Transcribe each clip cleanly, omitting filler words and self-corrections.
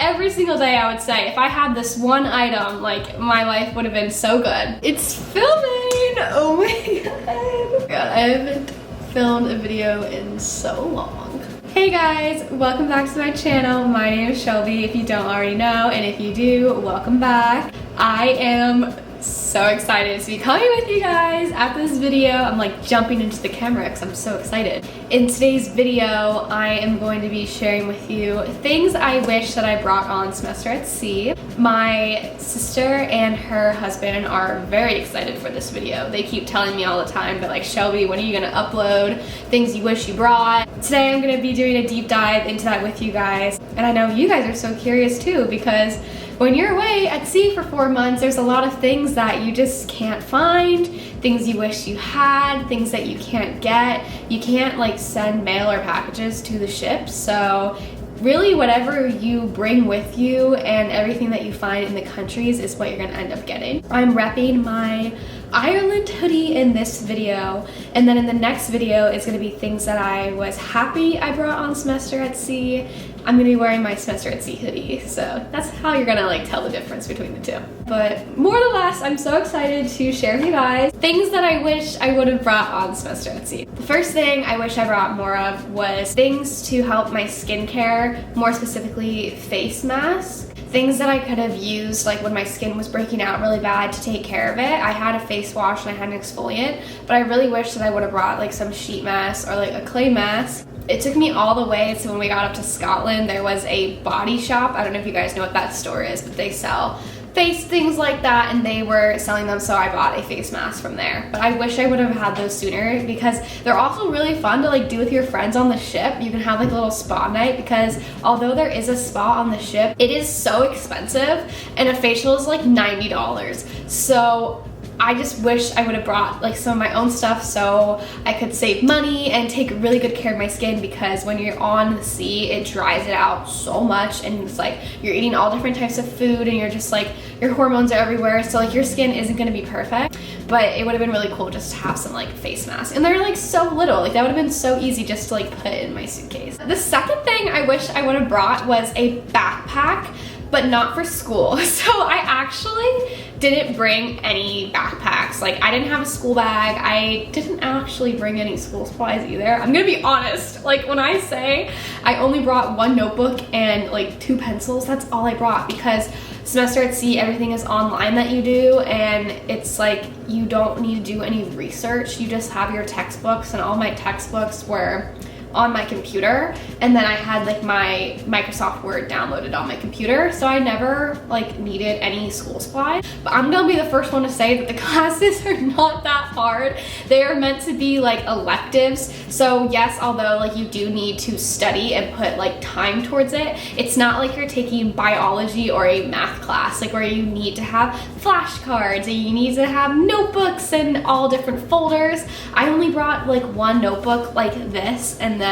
every single day, I would say. If I had this one item, like, my life would have been so good. It's filming! Oh my god. I haven't filmed a video in so long. Hey guys, welcome back to my channel. My name is Shelby, if you don't already know, and if you do, welcome back. I am so excited to be coming with you guys at this video. I'm like jumping into the camera because I'm so excited. In today's video, I am going to be sharing with you things I wish that I brought on semester at sea. My sister and her husband are very excited for this video. They keep telling me all the time, but like, Shelby, when are you gonna upload things you wish you brought? Today I'm gonna be doing a deep dive into that with you guys. And I know you guys are so curious too, because when you're away at sea for 4 months, there's a lot of things that you just can't find, things you wish you had, things that you can't get. You can't like send mail or packages to the ship, so really whatever you bring with you and everything that you find in the countries is what you're gonna end up getting. I'm repping my Ireland hoodie in this video, and then in the next video it's gonna be things that I was happy I brought on semester at sea. I'm gonna be wearing my semester at sea hoodie, so that's how you're gonna like tell the difference between the two. But more or less, I'm so excited to share with you guys things that I wish I would have brought on semester at sea. The first thing I wish I brought more of was things to help my skincare, more specifically face masks. Things that I could have used like when my skin was breaking out really bad to take care of it. I had a face wash and I had an exfoliant, but I really wish that I would have brought like some sheet mask or like a clay mask. It took me all the way to when we got up to Scotland, there was a body shop. I don't know if you guys know what that store is, but they sell face things like that, and they were selling them, so I bought a face mask from there. But I wish I would have had those sooner because they're also really fun to like do with your friends on the ship. You can have like a little spa night, because although there is a spa on the ship, it is so expensive and a facial is like $90. So I just wish I would have brought like some of my own stuff so I could save money and take really good care of my skin, because when you're on the sea, it dries it out so much, and it's like you're eating all different types of food and you're just like, your hormones are everywhere, so like your skin isn't gonna be perfect. But it would have been really cool just to have some like face masks, and they're like so little, like that would have been so easy just to like put in my suitcase. The second thing I wish I would have brought was a backpack, but not for school. So I actually didn't bring any backpacks. Like, I didn't have a school bag. I didn't actually bring any school supplies either. I'm gonna be honest. Like, when I say I only brought one notebook and like 2 pencils, that's all I brought, because semester at sea, everything is online that you do, and it's like you don't need to do any research. You just have your textbooks, and all my textbooks were on my computer, and then I had like my Microsoft Word downloaded on my computer, so I never like needed any school supplies. But I'm gonna be the first one to say that the classes are not that hard. They are meant to be like electives, so yes, although like you do need to study and put like time towards it, it's not like you're taking biology or a math class, like where you need to have flashcards and you need to have notebooks and all different folders. I only brought like one notebook like this, and then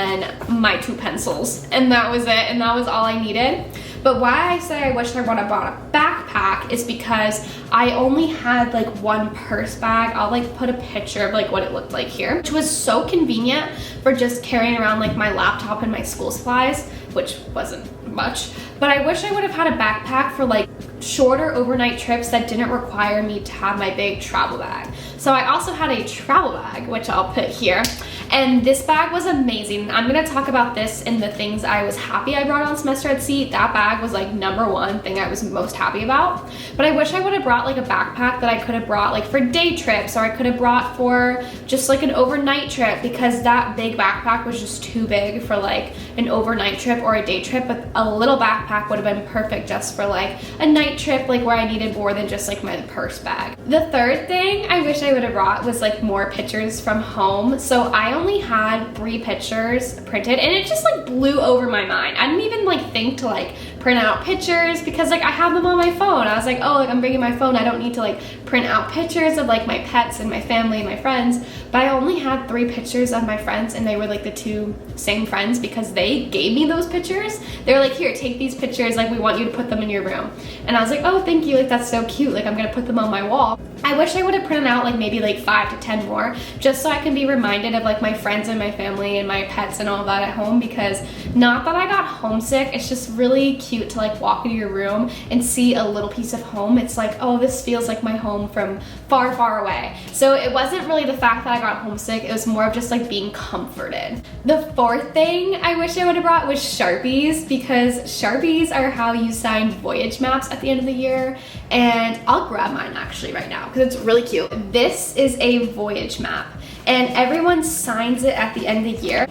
my 2 pencils, and that was it, and that was all I needed. But why I say I wish I would have bought a backpack is because I only had like one purse bag. I'll like put a picture of like what it looked like here, which was so convenient for just carrying around like my laptop and my school supplies, which wasn't much. But I wish I would have had a backpack for like shorter overnight trips that didn't require me to have my big travel bag. So I also had a travel bag, which I'll put here. And this bag was amazing. I'm gonna talk about this in the things I was happy I brought on semester at sea. That bag was like #1 thing I was most happy about. But I wish I would have brought like a backpack that I could have brought like for day trips, or I could have brought for just like an overnight trip, because that big backpack was just too big for like an overnight trip or a day trip. But a little backpack would have been perfect just for like a night trip, like where I needed more than just like my purse bag. The third thing I wish I would have brought was like more pictures from home. So I only had 3 pictures printed, and it just like blew over my mind. I didn't even like think to like print out pictures, because like I have them on my phone. I was like, oh, like I'm bringing my phone, I don't need to like print out pictures of like my pets and my family and my friends. but I only had 3 pictures of my friends, and they were like the 2 same friends because they gave me those pictures. They were like, here, take these pictures, like we want you to put them in your room. And I was like, oh, thank you, like that's so cute, like I'm gonna put them on my wall. I wish I would have printed out like maybe like 5 to 10 more, just so I can be reminded of like my friends and my family and my pets and all that at home, because not that I got homesick, it's just really cute to like walk into your room and see a little piece of home. It's like, oh, this feels like my home from far, far away. So it wasn't really the fact that I got homesick, it was more of just like being comforted. The 4th thing I wish I would have brought was Sharpies, because Sharpies are how you sign voyage maps at the end of the year. And I'll grab mine actually right now because it's really cute. This is a voyage map and everyone signs it at the end of the year.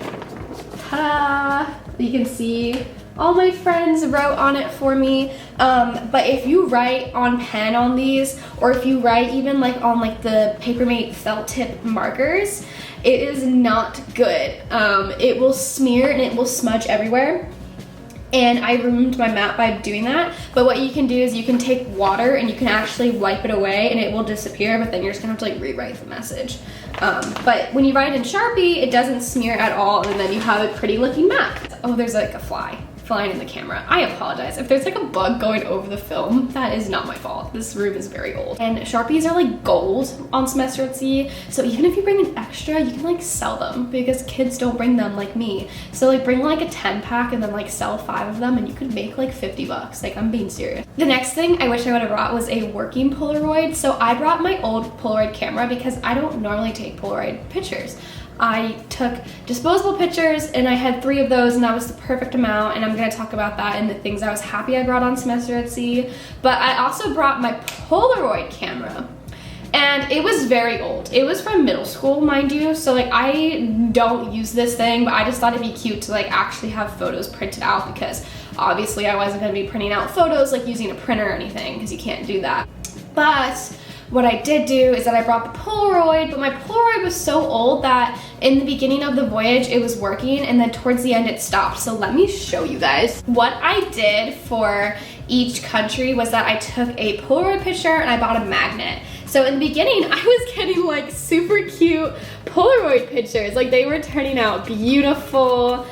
Ta-da! You can see all my friends wrote on it for me. But if you write on pen on these, or if you write even like on like the Papermate felt tip markers, it is not good. It will smear and it will smudge everywhere. And I ruined my map by doing that. But what you can do is you can take water and you can actually wipe it away and it will disappear, but then you're just gonna have to like rewrite the message. But when you write in Sharpie, it doesn't smear at all, and then you have a pretty looking map. Oh, there's like a fly flying in the camera. I apologize. If there's like a bug going over the film, that is not my fault. This room is very old. And Sharpies are like gold on semester at sea. So even if you bring an extra, you can like sell them because kids don't bring them like me. So like bring like a 10 pack and then like sell 5 of them and you could make like 50 bucks. Like I'm being serious. The next thing I wish I would have brought was a working Polaroid. So I brought my old Polaroid camera because I don't normally take Polaroid pictures. I took disposable pictures and I had 3 of those and that was the perfect amount, and I'm going to talk about that and the things I was happy I brought on semester at sea. But I also brought my Polaroid camera and it was very old. It was from middle school, mind you, so like I don't use this thing, but I just thought it'd be cute to like actually have photos printed out, because obviously I wasn't going to be printing out photos like using a printer or anything because you can't do that. But what I did do is that I brought the Polaroid, but my Polaroid was so old that in the beginning of the voyage it was working and then towards the end it stopped. So let me show you guys. What I did for each country was that I took a Polaroid picture and I bought a magnet. So in the beginning I was getting like super cute Polaroid pictures. Like they were turning out beautiful.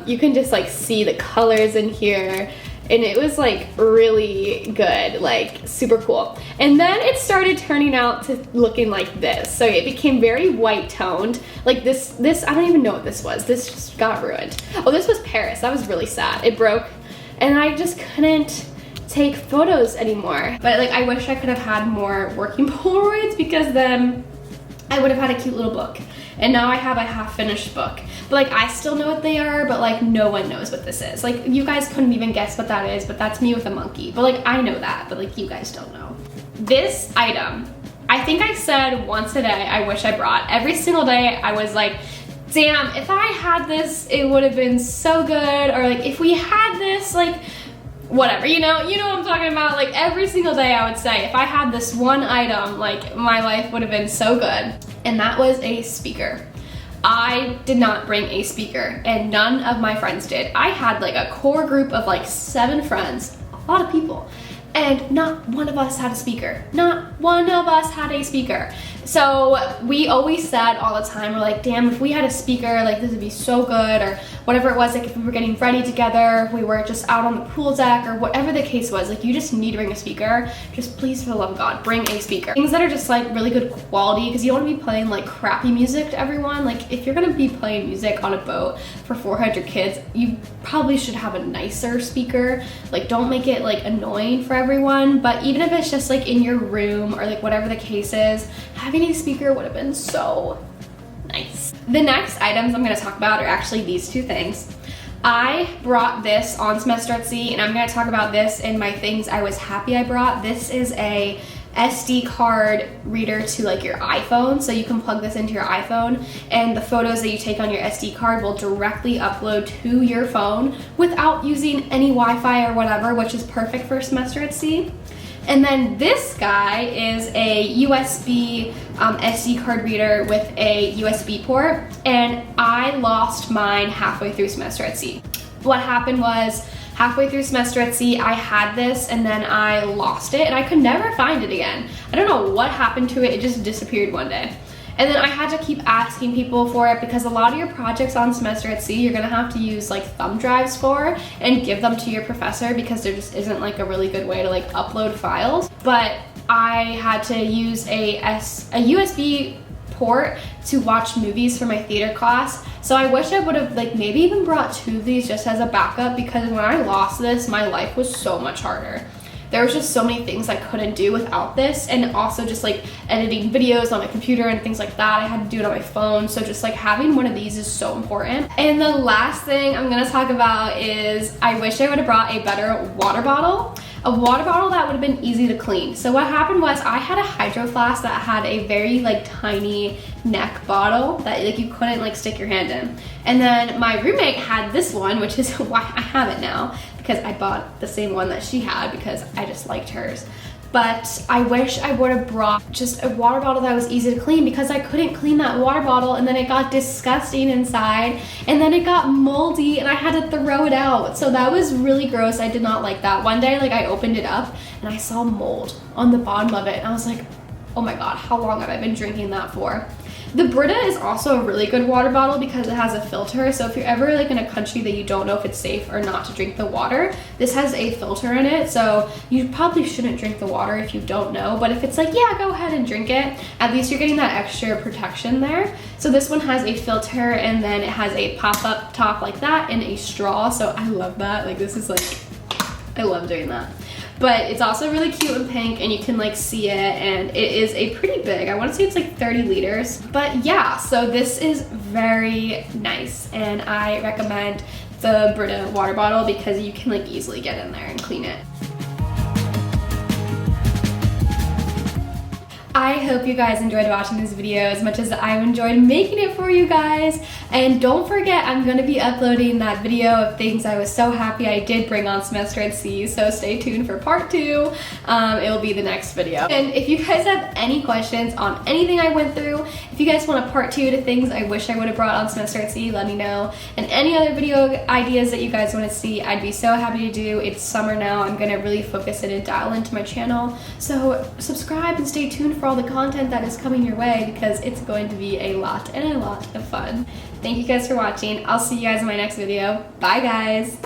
You can just like see the colors in here. And it was like really good, like super cool. And then it started turning out to looking like this. So it became very white toned. Like this, I don't even know what this was. This just got ruined. Oh, this was Paris. That was really sad. It broke and I just couldn't take photos anymore. But like I wish I could have had more working Polaroids, because then I would have had a cute little book. And now I have a half-finished book. But like I still know what they are, but like no one knows what this is. Like you guys couldn't even guess what that is, but that's me with a monkey. But like I know that, but like you guys don't know. This item, I think I said once a day I wish I brought. Every single day I was like, damn, if I had this, it would have been so good. Or like if we had this, like whatever, you know what I'm talking about. Like every single day I would say, if I had this one item, like my life would have been so good. And that was a speaker. I did not bring a speaker and none of my friends did. I had like a core group of like 7 friends, a lot of people, and not one of us had a speaker. Not one of us had a speaker. So we always said all the time, we're like, damn, if we had a speaker, like this would be so good, or whatever it was, like if we were getting ready together, we were just out on the pool deck, or whatever the case was, like you just need to bring a speaker. Just please, for the love of God, bring a speaker. Things that are just like really good quality, because you don't want to be playing like crappy music to everyone. Like if you're gonna be playing music on a boat for 400 kids, you probably should have a nicer speaker. Like don't make it like annoying for everyone, but even if it's just like in your room or like whatever the case is, having a speaker would have been so nice. The next items I'm going to talk about are actually these 2 things. I brought this on semester at sea, and I'm going to talk about this in my things I was happy I brought. This is a SD card reader to like your iPhone, so you can plug this into your iPhone and the photos that you take on your SD card will directly upload to your phone without using any Wi-Fi or whatever, which is perfect for semester at sea. And then this guy is a USB SD card reader with a USB port, and I lost mine halfway through semester at sea. What happened was, halfway through semester at sea, I had this and then I lost it and I could never find it again. I don't know what happened to it, it just disappeared one day. And then I had to keep asking people for it because a lot of your projects on semester at sea, you're gonna have to use like thumb drives for and give them to your professor because there just isn't like a really good way to like upload files. But I had to use a USB port to watch movies for my theater class. So I wish I would have like maybe even brought 2 of these just as a backup, because when I lost this, my life was so much harder. There was just so many things I couldn't do without this, and also just like editing videos on a computer and things like that. I had to do it on my phone, so just like having one of these is so important. And the last thing I'm gonna talk about is I wish I would have brought a better water bottle. A water bottle that would have been easy to clean. So what happened was I had a hydro flask that had a very like tiny neck bottle that like you couldn't like stick your hand in. And then my roommate had this one, which is why I have it now, because I bought the same one that she had because I just liked hers. But I wish I would have brought just a water bottle that was easy to clean, because I couldn't clean that water bottle and then it got disgusting inside and then it got moldy and I had to throw it out. So that was really gross. I did not like that. One day like I opened it up and I saw mold on the bottom of it and I was like, oh my God, how long have I been drinking that for? The Brita is also a really good water bottle because it has a filter. So if you're ever like in a country that you don't know if it's safe or not to drink the water, this has a filter in it. So you probably shouldn't drink the water if you don't know. But if it's like, yeah, go ahead and drink it, at least you're getting that extra protection there. So this one has a filter and then it has a pop-up top like that and a straw. So I love that. Like this is like, I love doing that. But it's also really cute and pink and you can like see it, and it is a pretty big, I want to say it's like 30 liters. But yeah, so this is very nice and I recommend the Brita water bottle because you can like easily get in there and clean it. I hope you guys enjoyed watching this video as much as I've enjoyed making it for you guys. And don't forget, I'm going to be uploading that video of things I was so happy I did bring on semester at sea, so stay tuned for part 2. It'll be the next video. And if you guys have any questions on anything I went through, if you guys want a part 2 to things I wish I would have brought on semester at sea, let me know. And any other video ideas that you guys want to see, I'd be so happy to do. It's summer now. I'm going to really focus in and dial into my channel. So subscribe and stay tuned for all the content that is coming your way, because it's going to be a lot and a lot of fun. Thank you guys for watching. I'll see you guys in my next video. Bye guys.